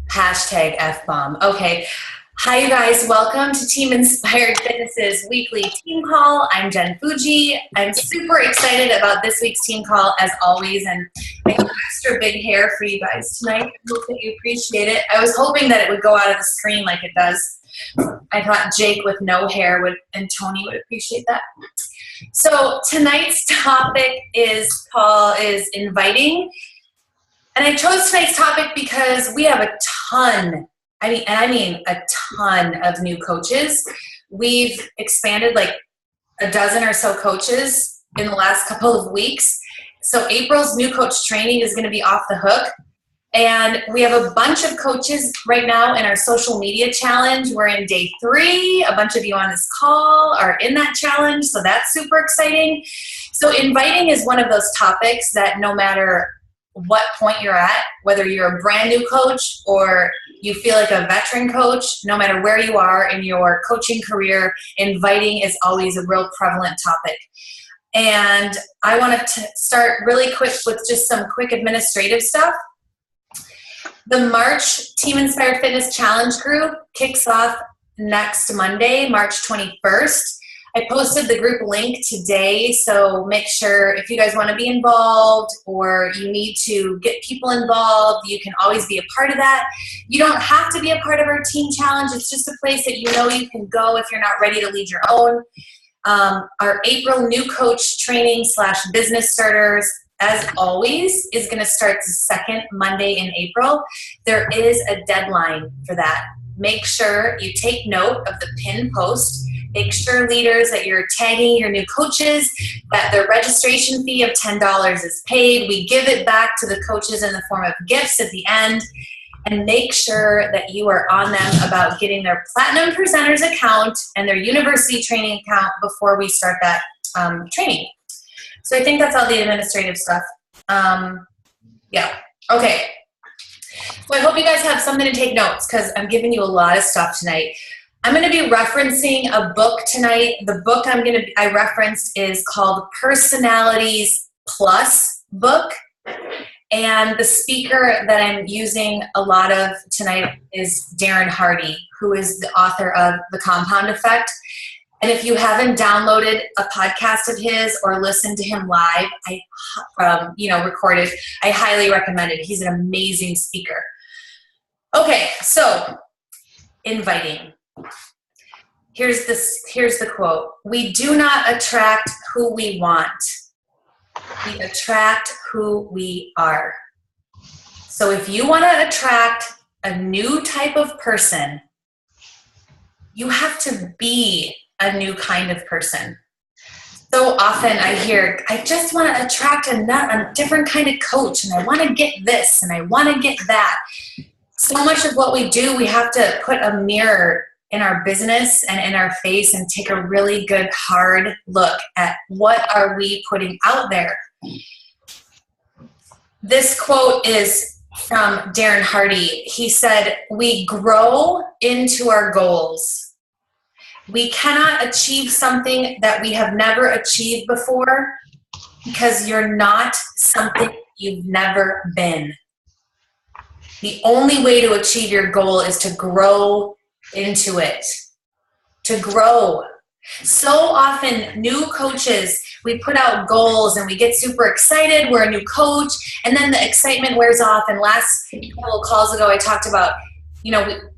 Hashtag F-bomb. Okay. Hi, you guys. Welcome to Team Inspired Fitness's weekly team call. I'm Jen Fuji. I'm super excited about this week's team call, as always, and I have extra big hair for you guys tonight. I hope that you appreciate it. I was hoping that it would go out of the screen like it does. I thought Jake with no hair and Tony would appreciate that. So tonight's topic is inviting. And I chose tonight's topic because we have a ton, I mean a ton of new coaches. We've expanded like a dozen or so coaches in the last couple of weeks. So April's new coach training is going to be off the hook. And we have a bunch of coaches right now in our social media challenge. We're in day 3. A bunch of you on this call are in that challenge, so that's super exciting. So inviting is one of those topics that no matter what point you're at, whether you're a brand new coach or you feel like a veteran coach, no matter where you are in your coaching career, inviting is always a real prevalent topic. And I want to start really quick with just some quick administrative stuff. The March Team Inspired Fitness Challenge group kicks off next Monday, March 21st. I posted the group link today, so make sure if you guys want to be involved or you need to get people involved, you can always be a part of that. You don't have to be a part of our team challenge. It's just a place that you know you can go if you're not ready to lead your own. Our April new coach training / business starters, as always, is going to start the second Monday in April. There is a deadline for that. Make sure you take note of the pinned post. Make sure, leaders, that you're tagging your new coaches, that their registration fee of $10 is paid. We give it back to the coaches in the form of gifts at the end. And make sure that you are on them about getting their Platinum Presenters account and their university training account before we start that training. So I think that's all the administrative stuff. Yeah. Okay. So I hope you guys have something to take notes because I'm giving you a lot of stuff tonight. I'm going to be referencing a book tonight. The book I referenced is called Personalities Plus book. And the speaker that I'm using a lot of tonight is Darren Hardy, who is the author of The Compound Effect. And if you haven't downloaded a podcast of his or listened to him live, recorded, I highly recommend it. He's an amazing speaker. Okay, so inviting. Here's the quote. We do not attract who we want. We attract who we are. So if you want to attract a new type of person, you have to be a new kind of person. So often I hear, I just want to attract a different kind of coach, and I want to get this, and I want to get that. So much of what we do, we have to put a mirror in our business and in our face and take a really good hard look at what are we putting out there. This quote is from Darren Hardy. He said, "We grow into our goals. We cannot achieve something that we have never achieved before because you're not something you've never been. The only way to achieve your goal is to grow into it, to grow." So often, new coaches, we put out goals and we get super excited. We're a new coach, and then the excitement wears off. And last couple of calls ago, I talked about,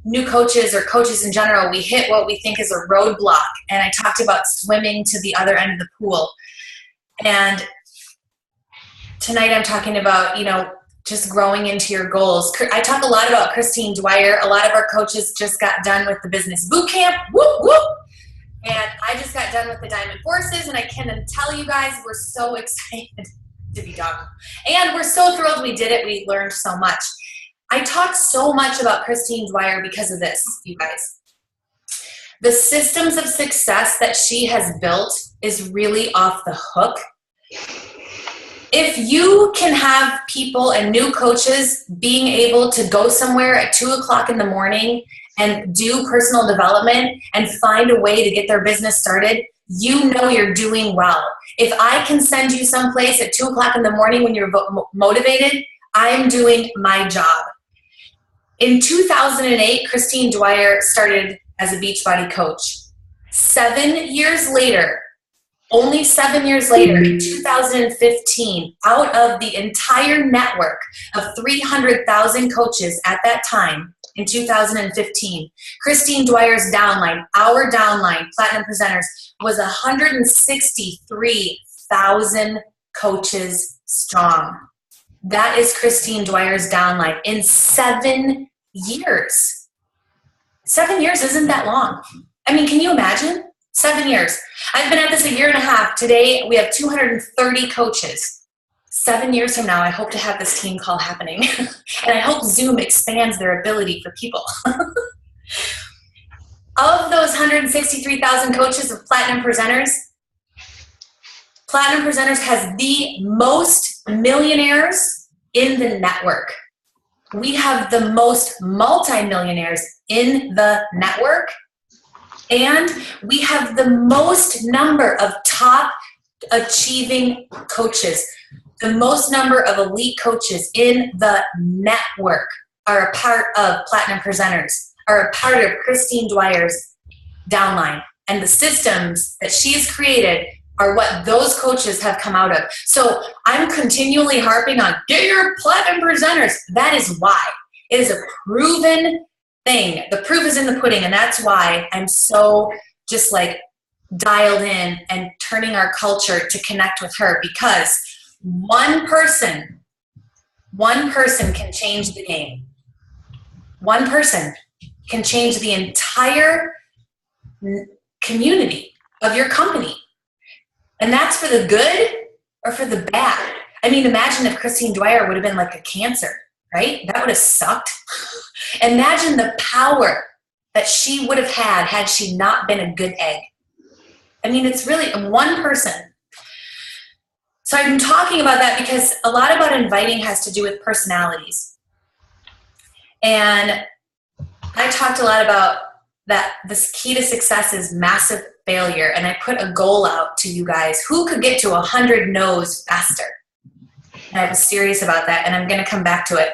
new coaches or coaches in general, we hit what we think is a roadblock. And I talked about swimming to the other end of the pool. And tonight I'm talking about, just growing into your goals. I talk a lot about Christine Dwyer. A lot of our coaches just got done with the business boot camp. Whoop, whoop. And I just got done with the Diamond Forces, and I can tell you guys we're so excited to be done. And we're so thrilled we did it. We learned so much. I talk so much about Christine Dwyer because of this, you guys. The systems of success that she has built is really off the hook. If you can have people and new coaches being able to go somewhere at 2 o'clock in the morning and do personal development and find a way to get their business started, you know you're doing well. If I can send you someplace at 2 o'clock in the morning when you're motivated, I'm doing my job. In 2008, Christine Dwyer started as a Beachbody coach. 7 years later, only 7 years later, in 2015, out of the entire network of 300,000 coaches at that time, in 2015, Christine Dwyer's downline, our downline, Platinum Presenters, was 163,000 coaches strong. That is Christine Dwyer's downline in 7 years. 7 years isn't that long. I mean, can you imagine? 7 years. I've been at this a year and a half. Today, we have 230 coaches. 7 years from now, I hope to have this team call happening. And I hope Zoom expands their ability for people. Of those 163,000 coaches of Platinum Presenters has the most millionaires in the network. We have the most multimillionaires in the network. And we have the most number of top achieving coaches. The most number of elite coaches in the network are a part of Platinum Presenters, are a part of Christine Dwyer's downline. And the systems that she's created are what those coaches have come out of. So I'm continually harping on, get your Platinum Presenters. That is why. It is a proven thing. The proof is in the pudding, and that's why I'm so just like dialed in and turning our culture to connect with her, because one person can change the game. One person can change the entire community of your company. And that's for the good or for the bad. I mean, imagine if Christine Dwyer would have been like a cancer, right? That would have sucked. Imagine the power that she would have had she not been a good egg. I mean, it's really one person. So I've been talking about that because a lot about inviting has to do with personalities. And I talked a lot about that this key to success is massive failure. And I put a goal out to you guys. Who could get to 100 no's faster? And I was serious about that, and I'm going to come back to it.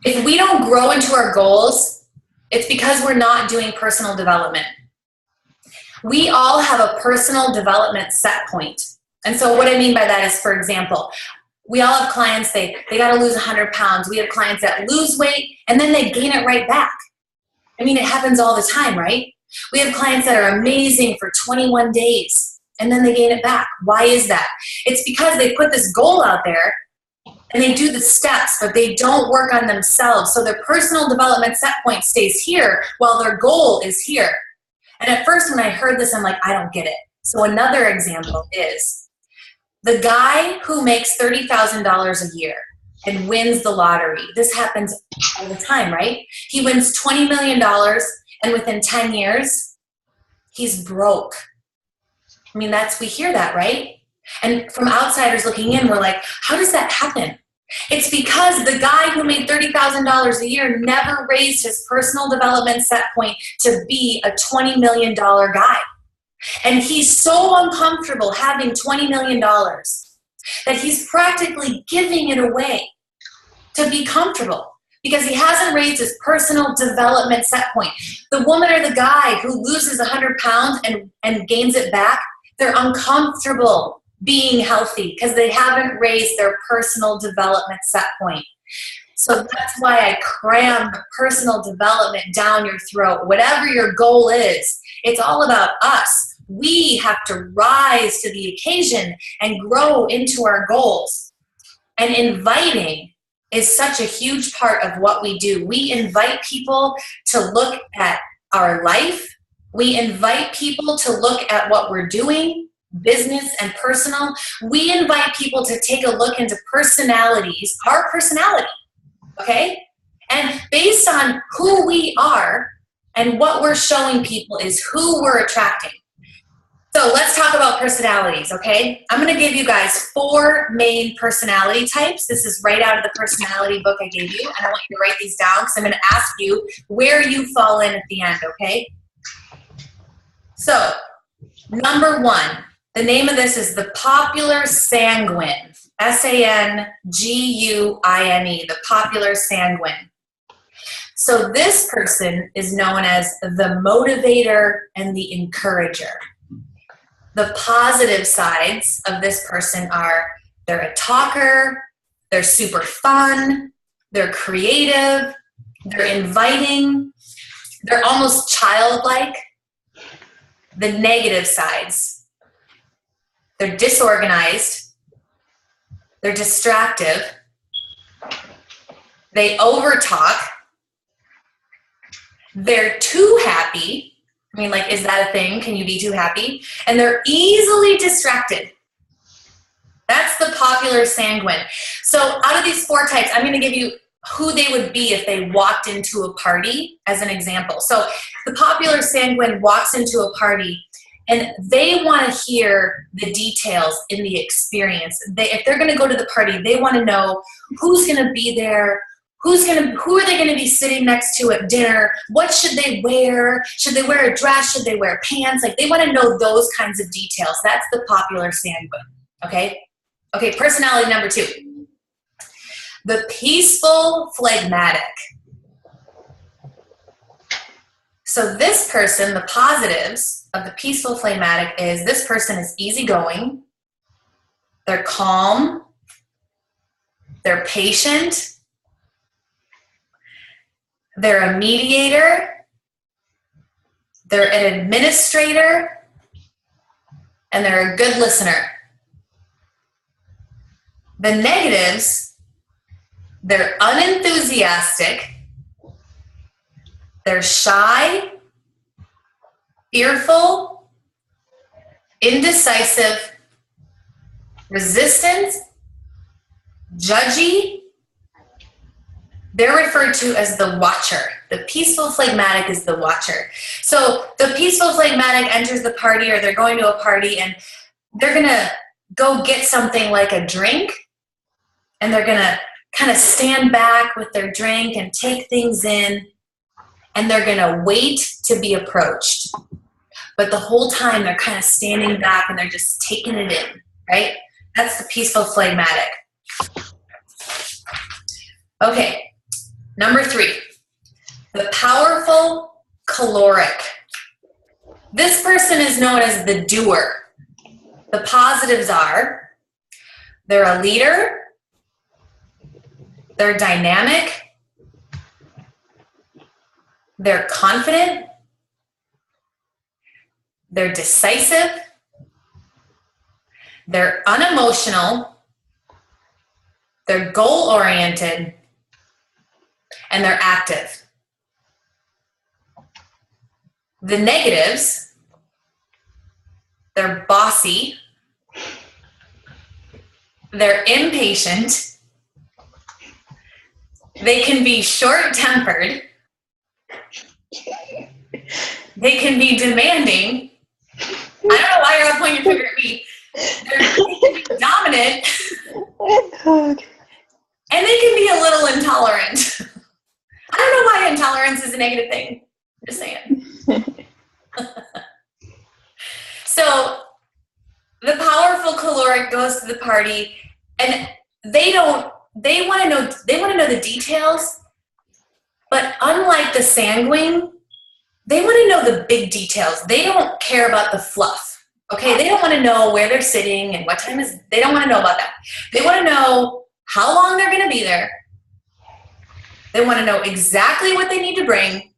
If we don't grow into our goals, it's because we're not doing personal development. We all have a personal development set point. And so what I mean by that is, for example, we all have clients, they got to lose 100 pounds. We have clients that lose weight and then they gain it right back. I mean, it happens all the time, right? We have clients that are amazing for 21 days and then they gain it back. Why is that? It's because they put this goal out there and they do the steps, but they don't work on themselves. So their personal development set point stays here while their goal is here. And at first when I heard this, I'm like, I don't get it. So another example is the guy who makes $30,000 a year and wins the lottery. This happens all the time, right? He wins $20 million and within 10 years, he's broke. I mean, we hear that, right? And from outsiders looking in, we're like, how does that happen? It's because the guy who made $30,000 a year never raised his personal development set point to be a $20 million guy. And he's so uncomfortable having $20 million that he's practically giving it away to be comfortable because he hasn't raised his personal development set point. The woman or the guy who loses 100 pounds and gains it back, they're uncomfortable being healthy because they haven't raised their personal development set point. So that's why I cram personal development down your throat. Whatever your goal is, it's all about us. We have to rise to the occasion and grow into our goals. And inviting is such a huge part of what we do. We invite people to look at our life. We invite people to look at what we're doing, business and personal. We invite people to take a look into personalities, our personality, okay? And based on who we are and what we're showing people is who we're attracting. So let's talk about personalities, okay? I'm going to give you guys 4 main personality types. This is right out of the personality book I gave you, and I want you to write these down because I'm going to ask you where you fall in at the end, okay? So, number 1, the name of this is the popular sanguine, S-A-N-G-U-I-N-E, the popular sanguine. So this person is known as the motivator and the encourager. The positive sides of this person are they're a talker, they're super fun, they're creative, they're inviting, they're almost childlike. The negative sides, they're disorganized, they're distractive, they overtalk, they're too happy. I mean, like, is that a thing? Can you be too happy? And they're easily distracted. That's the popular sanguine. So out of these 4 types, I'm going to give you who they would be if they walked into a party as an example. So the popular sanguine walks into a party and they want to hear the details in the experience. If they're going to go to the party, they want to know who's going to be there, who are they going to be sitting next to at dinner, what should they wear, should they wear a dress, should they wear pants, like they want to know those kinds of details. That's the popular sanguine, okay? Okay, personality number 2. The peaceful phlegmatic. So this person, the positives of the peaceful phlegmatic is this person is easygoing, they're calm, they're patient, they're a mediator, they're an administrator, and they're a good listener. The negatives, they're unenthusiastic, they're shy, fearful, indecisive, resistant, judgy. They're referred to as the watcher. The peaceful phlegmatic is the watcher. So the peaceful phlegmatic enters the party, or they're going to a party and they're going to go get something like a drink, and they're going to kind of stand back with their drink and take things in, and they're going to wait to be approached. But the whole time they're kind of standing back and they're just taking it in, right? That's the peaceful phlegmatic. Okay. Number 3, the powerful caloric. This person is known as the doer. The positives are they're a leader, they're dynamic, they're confident, they're decisive, they're unemotional, they're goal-oriented, and they're active. The negatives, they're bossy, they're impatient, they can be short-tempered, they can be demanding. I don't know why you're all pointing your finger at me. They can be dominant, and they can be a little intolerant. I don't know why intolerance is a negative thing. I'm just saying. So the powerful caloric goes to the party, and they want to know the details, but unlike the sanguine, they want to know the big details. They don't care about the fluff. Okay, they don't want to know where they're sitting and what time is. They don't want to know about that. They want to know how long they're going to be there. They want to know exactly what they need to bring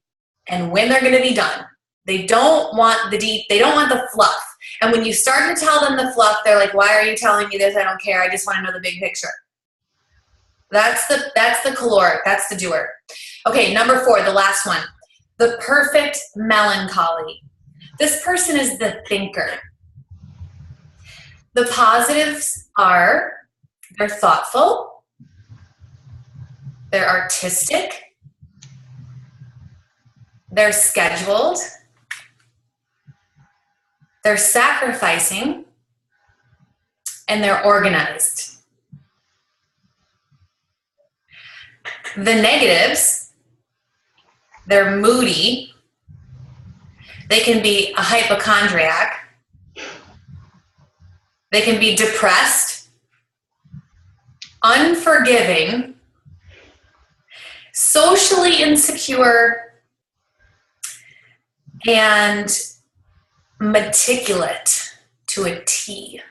and when they're going to be done. They don't want the fluff. And when you start to tell them the fluff, they're like, "Why are you telling me this? I don't care. I just want to know the big picture." That's the caloric. That's the doer. Okay, number 4, the last one. The perfect melancholy. This person is the thinker. The positives are they're thoughtful, they're artistic, they're scheduled, they're sacrificing, and they're organized. The negatives, they're moody, they can be a hypochondriac, they can be depressed, unforgiving, socially insecure, and meticulous to a T.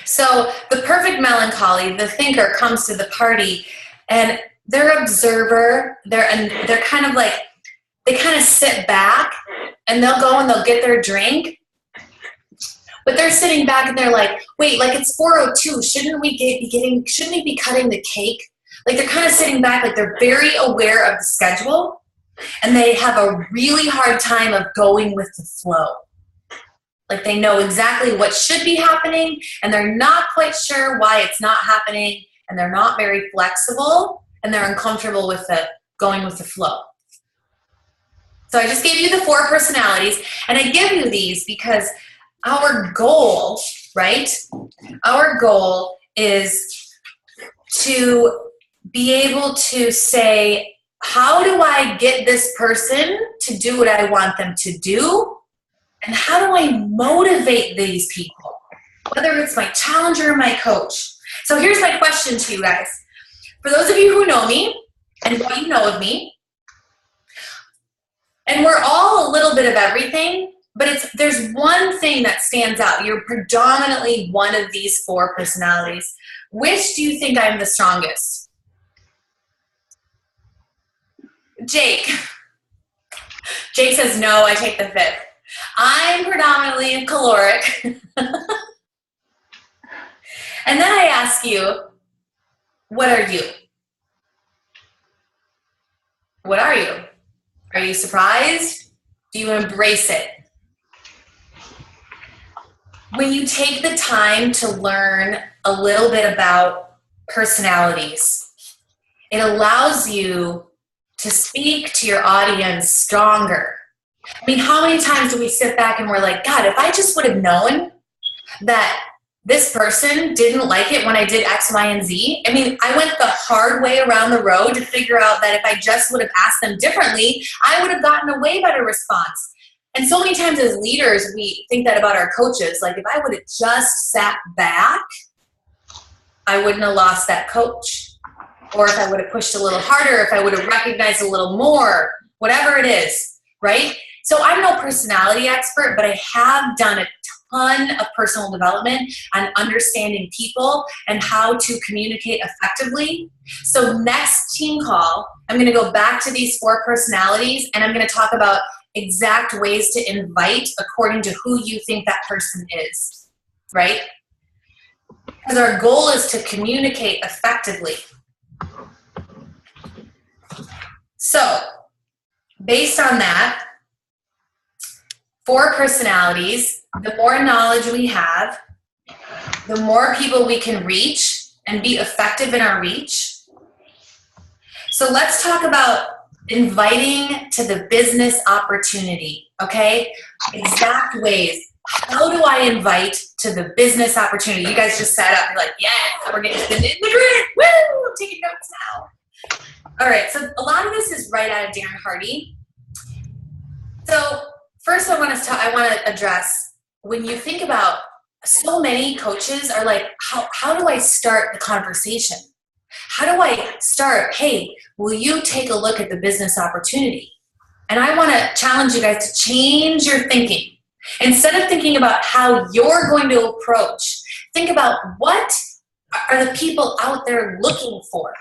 So the perfect melancholy, the thinker, comes to the party and they're observer, they're kind of like, they kind of sit back and they'll go and they'll get their drink, but they're sitting back and they're like, wait, like it's 4:02, shouldn't we be cutting the cake? Like they're kind of sitting back, like they're very aware of the schedule and they have a really hard time of going with the flow. Like they know exactly what should be happening and they're not quite sure why it's not happening, and they're not very flexible and they're uncomfortable with going with the flow. So I just gave you the 4 personalities, and I give you these because our goal, right? Our goal is to be able to say, how do I get this person to do what I want them to do? And how do I motivate these people, whether it's my challenger or my coach? So here's my question to you guys. For those of you who know me and what you know of me, and we're all a little bit of everything, but there's one thing that stands out. You're predominantly one of these 4 personalities. Which do you think I'm the strongest? Jake. Jake says, no, I take the 5th. I'm predominantly caloric. And then I ask you, what are you? What are you? Are you surprised? Do you embrace it? When you take the time to learn a little bit about personalities, it allows you to speak to your audience stronger. I mean, how many times do we sit back and we're like, God, if I just would have known that this person didn't like it when I did X, Y, and Z. I mean, I went the hard way around the road to figure out that if I just would have asked them differently, I would have gotten a way better response. And so many times as leaders, we think that about our coaches. Like, if I would have just sat back, I wouldn't have lost that coach. Or if I would have pushed a little harder, if I would have recognized a little more, whatever it is, right? So I'm no personality expert, but I have done a ton of personal development on understanding people and how to communicate effectively. So next team call, I'm going to go back to these 4 personalities, and I'm going to talk about exact ways to invite according to who you think that person is, right? Because our goal is to communicate effectively. So based on that, 4 personalities, the more knowledge we have, the more people we can reach and be effective in our reach. So let's talk about inviting to the business opportunity, okay? Exact ways. How do I invite to the business opportunity? You guys just sat up, you're like, yeah, we're getting to the nitty-gritty. Woo, I'm taking notes now. All right, so a lot of this is right out of Darren Hardy. So first I want to address, when you think about, so many coaches are like, how do I start the conversation? How do I start, hey, will you take a look at the business opportunity? And I want to challenge you guys to change your thinking. Instead of thinking about how you're going to approach, think about what are the people out there looking for.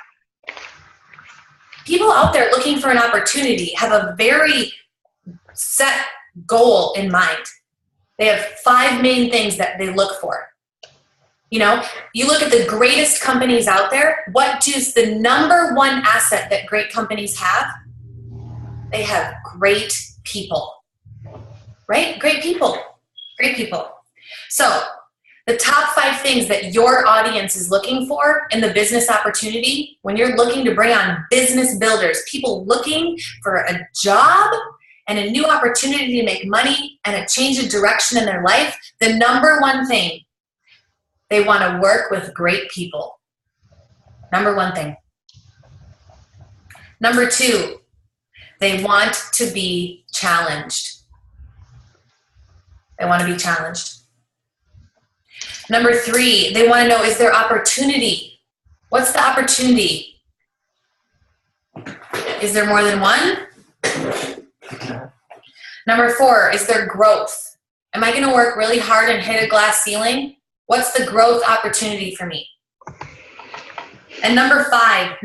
People out there looking for an opportunity have a very set goal in mind. They have 5 main things that they look for. You know, you look at the greatest companies out there, what is the number 1 asset that great companies have? They have great people, right? Great people, great people. So the top 5 things that your audience is looking for in the business opportunity, when you're looking to bring on business builders, people looking for a job and a new opportunity to make money and a change of direction in their life, the number 1 thing, they want to work with great people. Number 1 thing. Number 2, they want to be challenged. They want to be challenged. Number 3, they want to know, is there opportunity? What's the opportunity? Is there more than one? Number 4, is there growth? Am I going to work really hard and hit a glass ceiling? What's the growth opportunity for me? And number 5,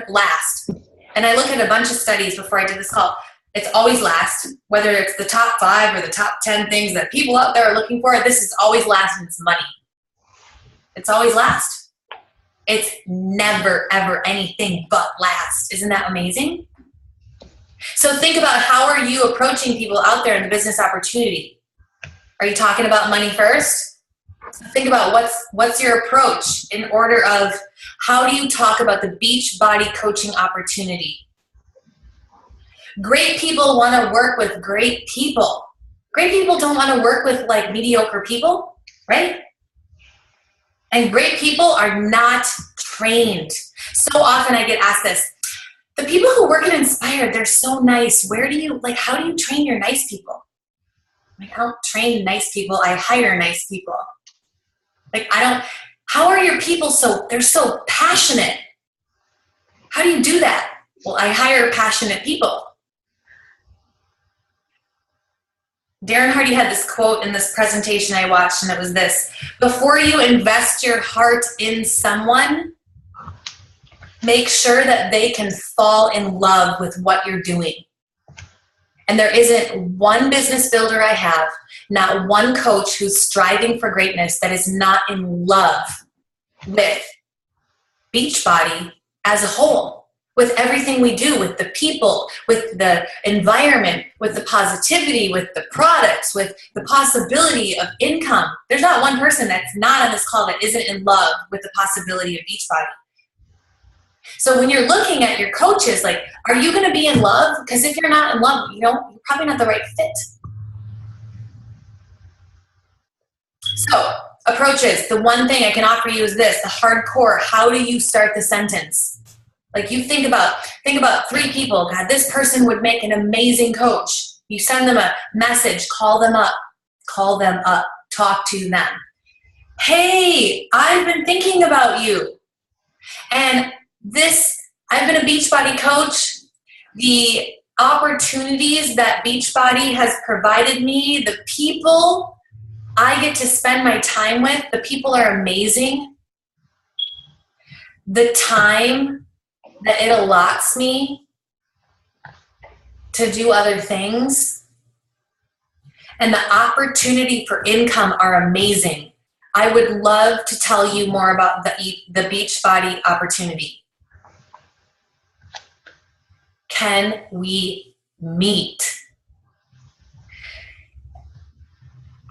last. And I look at a bunch of studies before I did this call. It's always last, whether it's the top 5 or the top 10 things that people out there are looking for. This is always last, and it's money. It's always last. It's never, ever anything but last. Isn't that amazing? So think about, how are you approaching people out there in the business opportunity? Are you talking about money first? Think about what's your approach in order of how do you talk about the Beachbody coaching opportunity? Great people want to work with great people. Great people don't want to work with like mediocre people, right? And great people are not trained. So often I get asked this. The people who work at Inspired, they're so nice. How do you train your nice people? Like, I don't train nice people. I hire nice people. How are your people they're so passionate? How do you do that? Well, I hire passionate people. Darren Hardy had this quote in this presentation I watched, and it was this: before you invest your heart in someone, make sure that they can fall in love with what you're doing. And there isn't one business builder I have, not one coach who's striving for greatness, that is not in love with Beachbody as a whole, with everything we do, with the people, with the environment, with the positivity, with the products, with the possibility of income. There's not one person that's not on this call that isn't in love with the possibility of Beachbody. So when you're looking at your coaches, are you going to be in love? Because if you're not in love, you're probably not the right fit. So approaches, the one thing I can offer you is this, the hardcore. How do you start the sentence? You think about 3 people. God, this person would make an amazing coach. You send them a message, call them up, talk to them. Hey, I've been thinking about you. And I've been a Beachbody coach. The opportunities that Beachbody has provided me, the people I get to spend my time with, the people are amazing. The time that it allots me to do other things and the opportunity for income are amazing. I would love to tell you more about the Beachbody opportunity. Can we meet?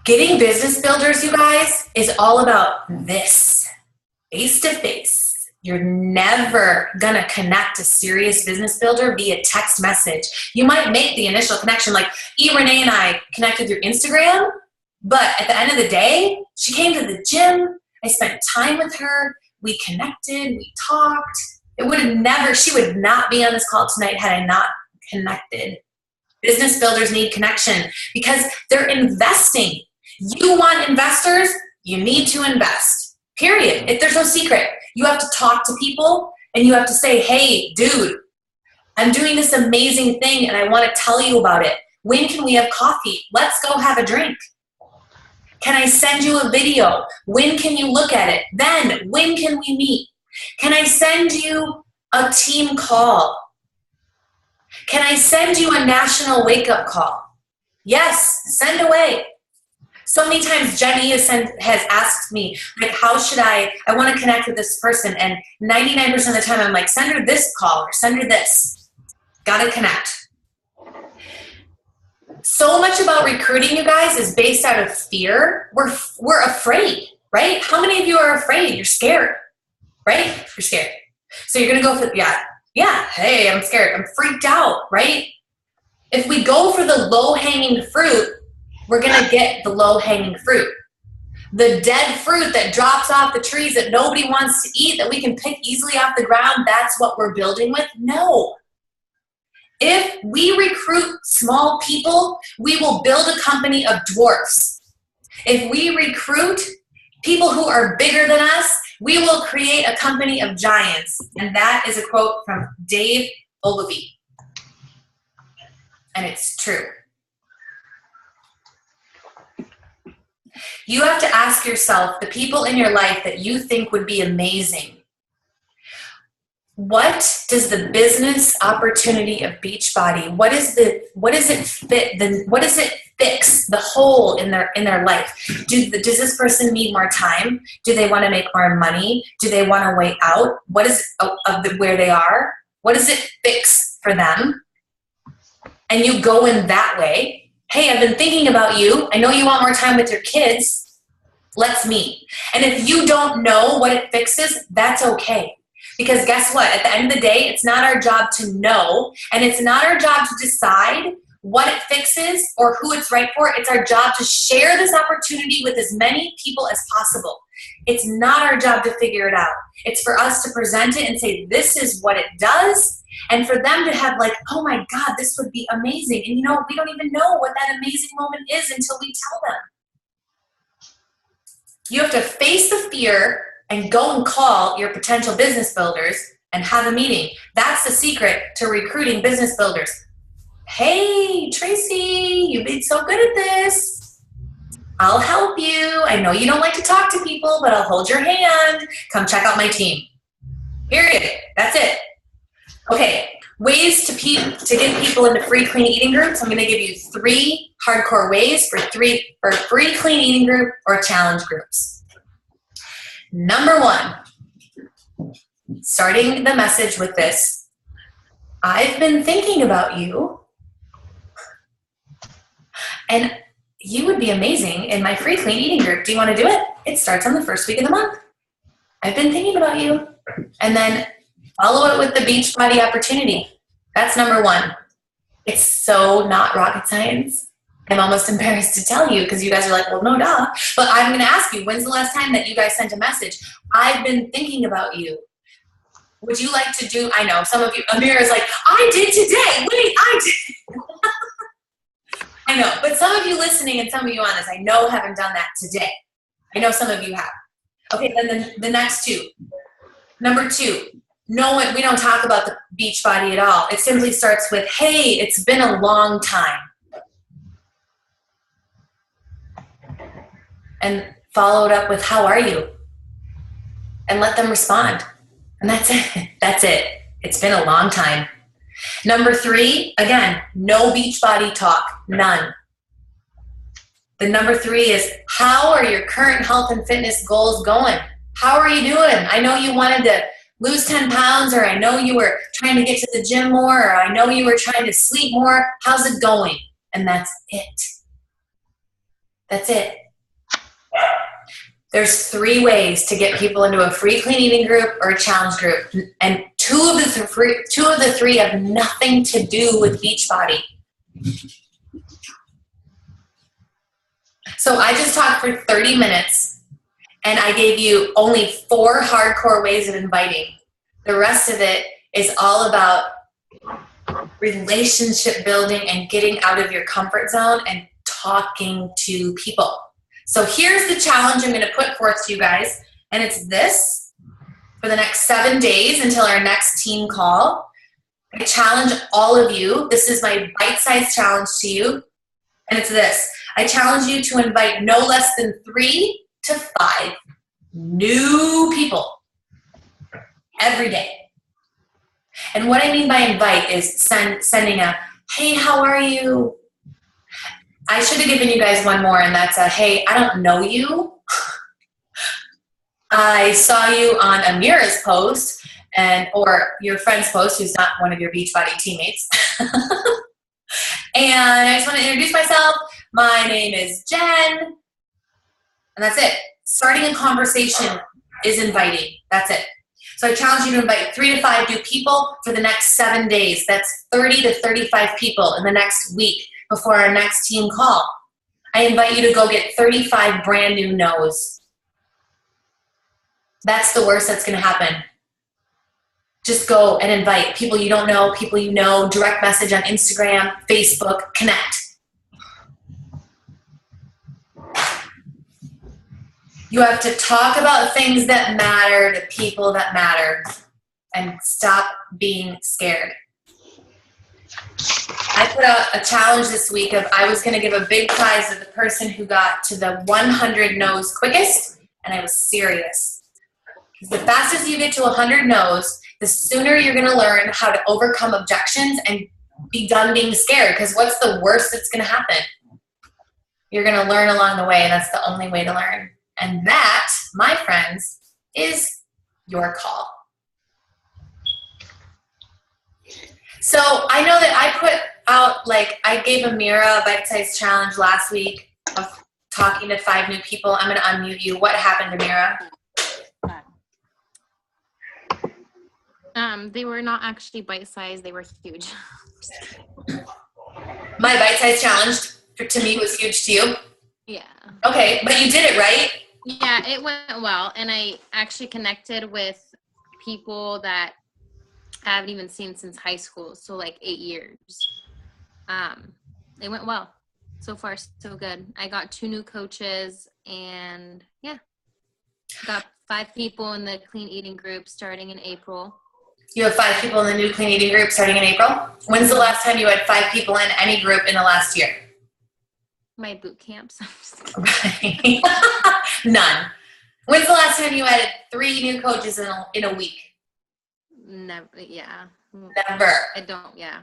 Getting business builders, you guys, is all about this, face-to-face. You're never gonna connect a serious business builder via text message. You might make the initial connection, like Renee and I connected through Instagram, but at the end of the day, she came to the gym, I spent time with her, we connected, we talked. She would not be on this call tonight had I not connected. Business builders need connection because they're investing. You want investors, you need to invest, period. There's no secret. You have to talk to people and you have to say, hey, dude, I'm doing this amazing thing and I want to tell you about it. When can we have coffee? Let's go have a drink. Can I send you a video? When can you look at it? Then, when can we meet? Can I send you a team call? Can I send you a national wake-up call? Yes, send away. So many times Jenny has asked me, how should I want to connect with this person, and 99% of the time I'm like, send her this call or send her this. Gotta connect. So much about recruiting, you guys, is based out of fear. We're afraid, right? How many of you are afraid? You're scared, right? You're scared. So you're going to go for, hey, I'm scared. I'm freaked out, right? If we go for the low-hanging fruit, we're going to get the low-hanging fruit. The dead fruit that drops off the trees that nobody wants to eat, that we can pick easily off the ground, that's what we're building with? No. If we recruit small people, we will build a company of dwarfs. If we recruit people who are bigger than us We will create a company of giants. And that is a quote from Dave Ogilvy. And it's true. You have to ask yourself, the people in your life that you think would be amazing, what does the business opportunity of Beachbody, what does it fix the hole in their life? Does this person need more time? Do they want to make more money? Do they want to weigh out? What is where they are? What does it fix for them? And you go in that way. Hey, I've been thinking about you. I know you want more time with your kids. Let's meet. And if you don't know what it fixes, that's okay. Because guess what? At the end of the day, it's not our job to know, and it's not our job to decide what it fixes or who it's right for. It's our job to share this opportunity with as many people as possible. It's not our job to figure it out. It's for us to present it and say, this is what it does. And for them to have like, oh my God, this would be amazing. And we don't even know what that amazing moment is until we tell them. You have to face the fear and go and call your potential business builders and have a meeting. That's the secret to recruiting business builders. Hey, Tracy, you've been so good at this. I'll help you. I know you don't like to talk to people, but I'll hold your hand. Come check out my team. Period. That's it. Okay, ways to get people into free clean eating groups. I'm going to give you 3 hardcore ways for free clean eating group or challenge groups. Number 1, starting the message with this. I've been thinking about you, and you would be amazing in my free clean eating group. Do you want to do it? It starts on the first week of the month. I've been thinking about you. And then follow it with the Beachbody opportunity. That's number 1. It's so not rocket science. I'm almost embarrassed to tell you because you guys are like, well, no, duh. But I'm going to ask you, when's the last time that you guys sent a message? I've been thinking about you. Would you like to do, I know, some of you, Amir is like, I did today. Wait, I did. I know, but some of you listening and some of you on this, I know haven't done that today. I know some of you have. Okay, then the next 2. Number 2. No, we don't talk about the Beachbody at all. It simply starts with, hey, it's been a long time. And follow it up with, how are you? And let them respond. And that's it. That's it. It's been a long time. Number 3, again, no Beachbody talk. None. The number 3 is, how are your current health and fitness goals going? How are you doing? I know you wanted to lose 10 pounds, or I know you were trying to get to the gym more, or I know you were trying to sleep more. How's it going? And that's it. That's it. There's 3 ways to get people into a free clean eating group or a challenge group. And two of the three have nothing to do with Beachbody. So I just talked for 30 minutes and I gave you only 4 hardcore ways of inviting. The rest of it is all about relationship building and getting out of your comfort zone and talking to people. So here's the challenge I'm going to put forth to you guys, and it's this. For the next 7 days until our next team call, I challenge all of you. This is my bite-sized challenge to you, and it's this. I challenge you to invite no less than 3 to 5 new people every day. And what I mean by invite is sending a, hey, how are you? I should have given you guys one more, and that's a, hey, I don't know you. I saw you on Amira's post, or your friend's post, who's not one of your Beachbody teammates. And I just want to introduce myself. My name is Jen. And that's it. Starting a conversation is inviting. That's it. So I challenge you to invite 3 to 5 new people for the next 7 days. That's 30 to 35 people in the next week before our next team call. I invite you to go get 35 brand new no's. That's the worst that's going to happen. Just go and invite people you don't know, people you know, direct message on Instagram, Facebook, connect. You have to talk about things that matter to people that matter and stop being scared. I put out a challenge this week of I was going to give a big prize to the person who got to the 100 no's quickest, and I was serious. The fastest you get to 100 no's, the sooner you're going to learn how to overcome objections and be done being scared, because what's the worst that's going to happen? You're going to learn along the way, and that's the only way to learn. And that, my friends, is your call. So I know that I put out, like, I gave Amira a bite-sized challenge last week of talking to 5 new people. I'm going to unmute you. What happened, Amira? They were not actually bite-sized. They were huge. My bite-sized challenge to me was huge to you? Yeah. Okay, but you did it, right? Yeah, it went well. And I actually connected with people that I haven't even seen since high school. So like 8 years. It went well. So far, so good. I got 2 new coaches and yeah, got 5 people in the clean eating group starting in April. You have 5 people in the new clean eating group starting in April? When's the last time you had 5 people in any group in the last year? My boot camps. Right. None. When's the last time you had 3 new coaches in a week? Never, yeah. Never. I don't, yeah.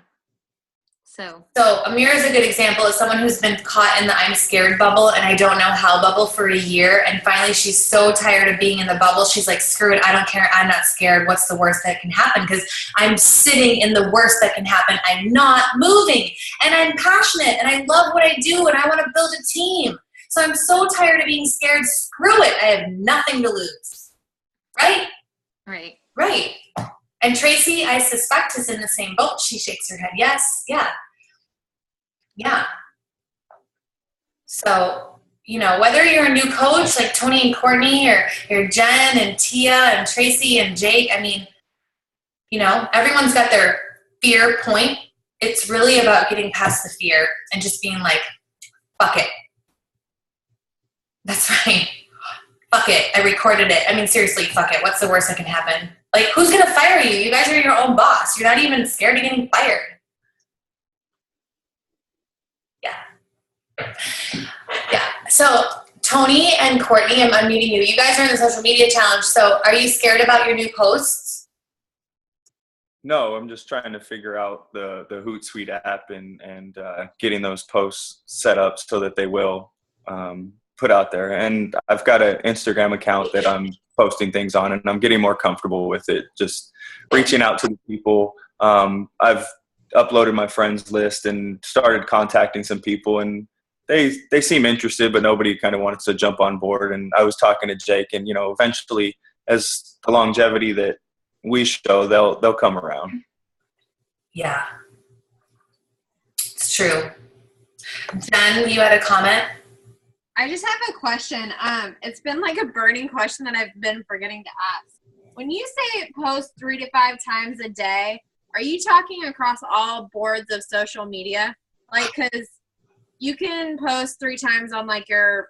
So Amira is a good example of someone who's been caught in the I'm scared bubble and I don't know how bubble for a year. And finally she's so tired of being in the bubble. She's like, screw it. I don't care. I'm not scared. What's the worst that can happen? Because I'm sitting in the worst that can happen. I'm not moving and I'm passionate and I love what I do and I want to build a team. So I'm so tired of being scared. Screw it. I have nothing to lose. Right? Right. Right. And Tracy, I suspect, is in the same boat. She shakes her head. Yes. Yeah. Yeah. So, you know, whether you're a new coach like Tony and Courtney or you're Jen and Tia and Tracy and Jake, I mean, you know, everyone's got their fear point. It's really about getting past the fear and just being like, fuck it. That's right. Fuck it. I recorded it. I mean, seriously, fuck it. What's the worst that can happen? Like, who's going to fire you? You guys are your own boss. You're not even scared of getting fired. Yeah. Yeah. So, Tony and Courtney, I'm unmuting you. You guys are in the social media challenge. So, are you scared about your new posts? No, I'm just trying to figure out the Hootsuite app and getting those posts set up so that they will put out there. And I've got an Instagram account that I'm posting things on, and I'm getting more comfortable with it, just reaching out to the people. I've uploaded my friends list and started contacting some people, and they seem interested, but nobody kind of wants to jump on board. And I was talking to Jake, and, you know, eventually as the longevity that we show, they'll come around. Yeah. It's true. Jen, you had a comment? I just have a question. It's been like a burning question that I've been forgetting to ask. When you say post 3 to 5 times a day, are you talking across all boards of social media? Like, because you can post 3 times on like your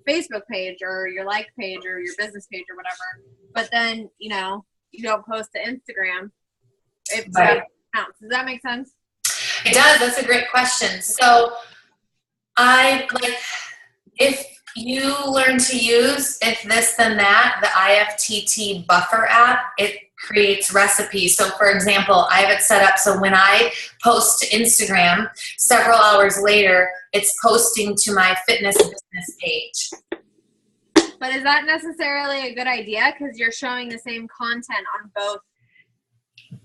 Facebook page or your like page or your business page or whatever, but then, you know, you don't post to Instagram. If that counts. Does that make sense? It does. That's a great question. So if you learn to use If This Then That, the IFTT buffer app, it creates recipes. So for example, I have it set up so when I post to Instagram, several hours later, it's posting to my fitness business page. But is that necessarily a good idea? Because you're showing the same content on both.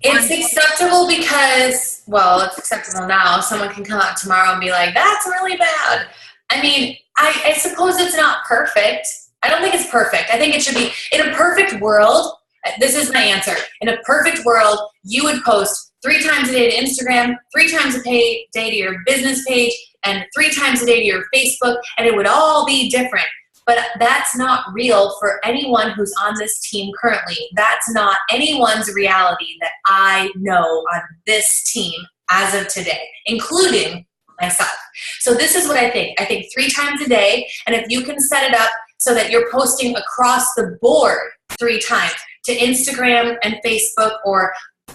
It's acceptable because, well, it's acceptable now. Someone can come out tomorrow and be like, that's really bad. I mean, I suppose it's not perfect. I don't think it's perfect. I think it should be, in a perfect world, this is my answer. In a perfect world, you would post 3 times a day to Instagram, 3 times a day to your business page, and 3 times a day to your Facebook, and it would all be different. But that's not real for anyone who's on this team currently. That's not anyone's reality that I know on this team as of today, including myself. So this is what I think. I think 3 times a day, and if you can set it up so that you're posting across the board 3 times to Instagram and Facebook or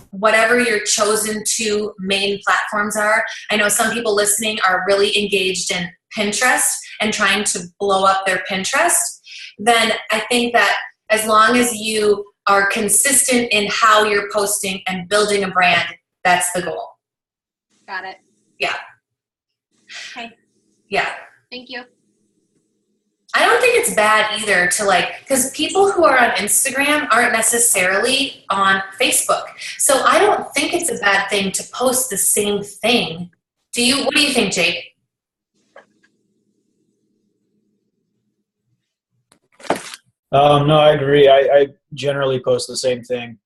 whatever your chosen 2 main platforms are. I know some people listening are really engaged in Pinterest and trying to blow up their Pinterest. Then I think that as long as you are consistent in how you're posting and building a brand, that's the goal. Got it. Yeah. Okay. Yeah. Thank you. I don't think it's bad either to like, because people who are on Instagram aren't necessarily on Facebook. So I don't think it's a bad thing to post the same thing. What do you think, Jake? No, I agree. I generally post the same thing.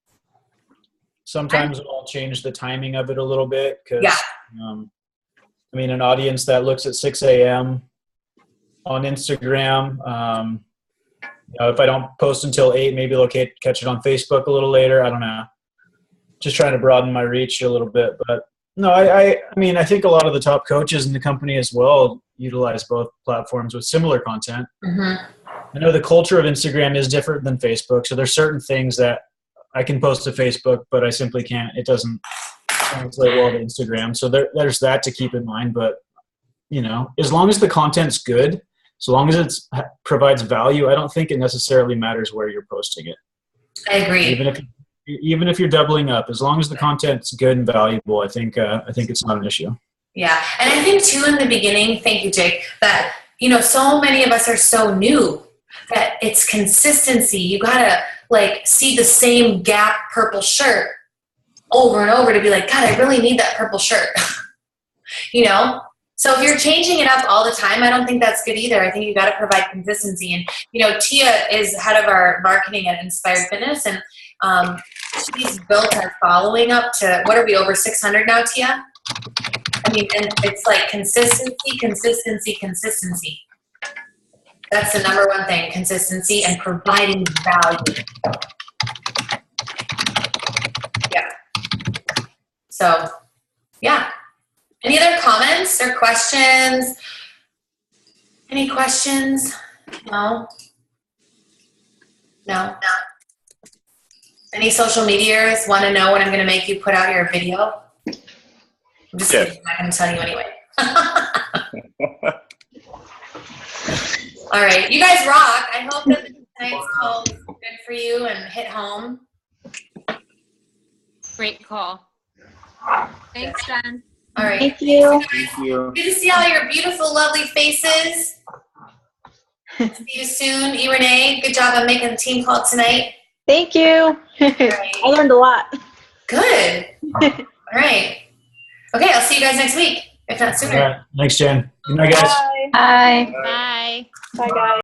Sometimes I'll change the timing of it a little bit because, I mean, an audience that looks at 6 a.m. on Instagram, if I don't post until 8, maybe they'll catch it on Facebook a little later. I don't know. Just trying to broaden my reach a little bit. But no, I mean, I think a lot of the top coaches in the company as well utilize both platforms with similar content. Mm-hmm. I know the culture of Instagram is different than Facebook, so there's certain things that I can post to Facebook, but I simply can't. It doesn't translate well to Instagram. So there's that to keep in mind. But, as long as the content's good, so long as it provides value, I don't think it necessarily matters where you're posting it. I agree. Even if you're doubling up, as long as the content's good and valuable, I think it's not an issue. Yeah, and I think too in the beginning, thank you, Jake, that so many of us are so new that it's consistency. You gotta see the same Gap purple shirt over and over to be like, God, I really need that purple shirt. So if you're changing it up all the time, I don't think that's good either. I think you got to provide consistency. And Tia is head of our marketing at Inspired Fitness, and she's built our following up to, what are we, over 600 now, Tia? I mean, and it's like consistency, consistency, consistency. That's the number one thing, consistency and providing value. Yeah. So, yeah. Any other comments or questions? Any questions? No? No? Any social medias want to know when I'm going to make you put out your video? I'm just kidding. I'm not going to tell you anyway. All right. You guys rock. I hope that tonight's call was good for you and hit home. Great call. Thanks, Jen. All right. Thank you. Thank you. Good to see all your beautiful, lovely faces. See you soon. Renee, good job on making the team call tonight. Thank you. Right. I learned a lot. Good. All right. Okay, I'll see you guys next week, if not sooner. All right. Thanks, Jen. Good night, guys. Bye. Bye. Bye, guys.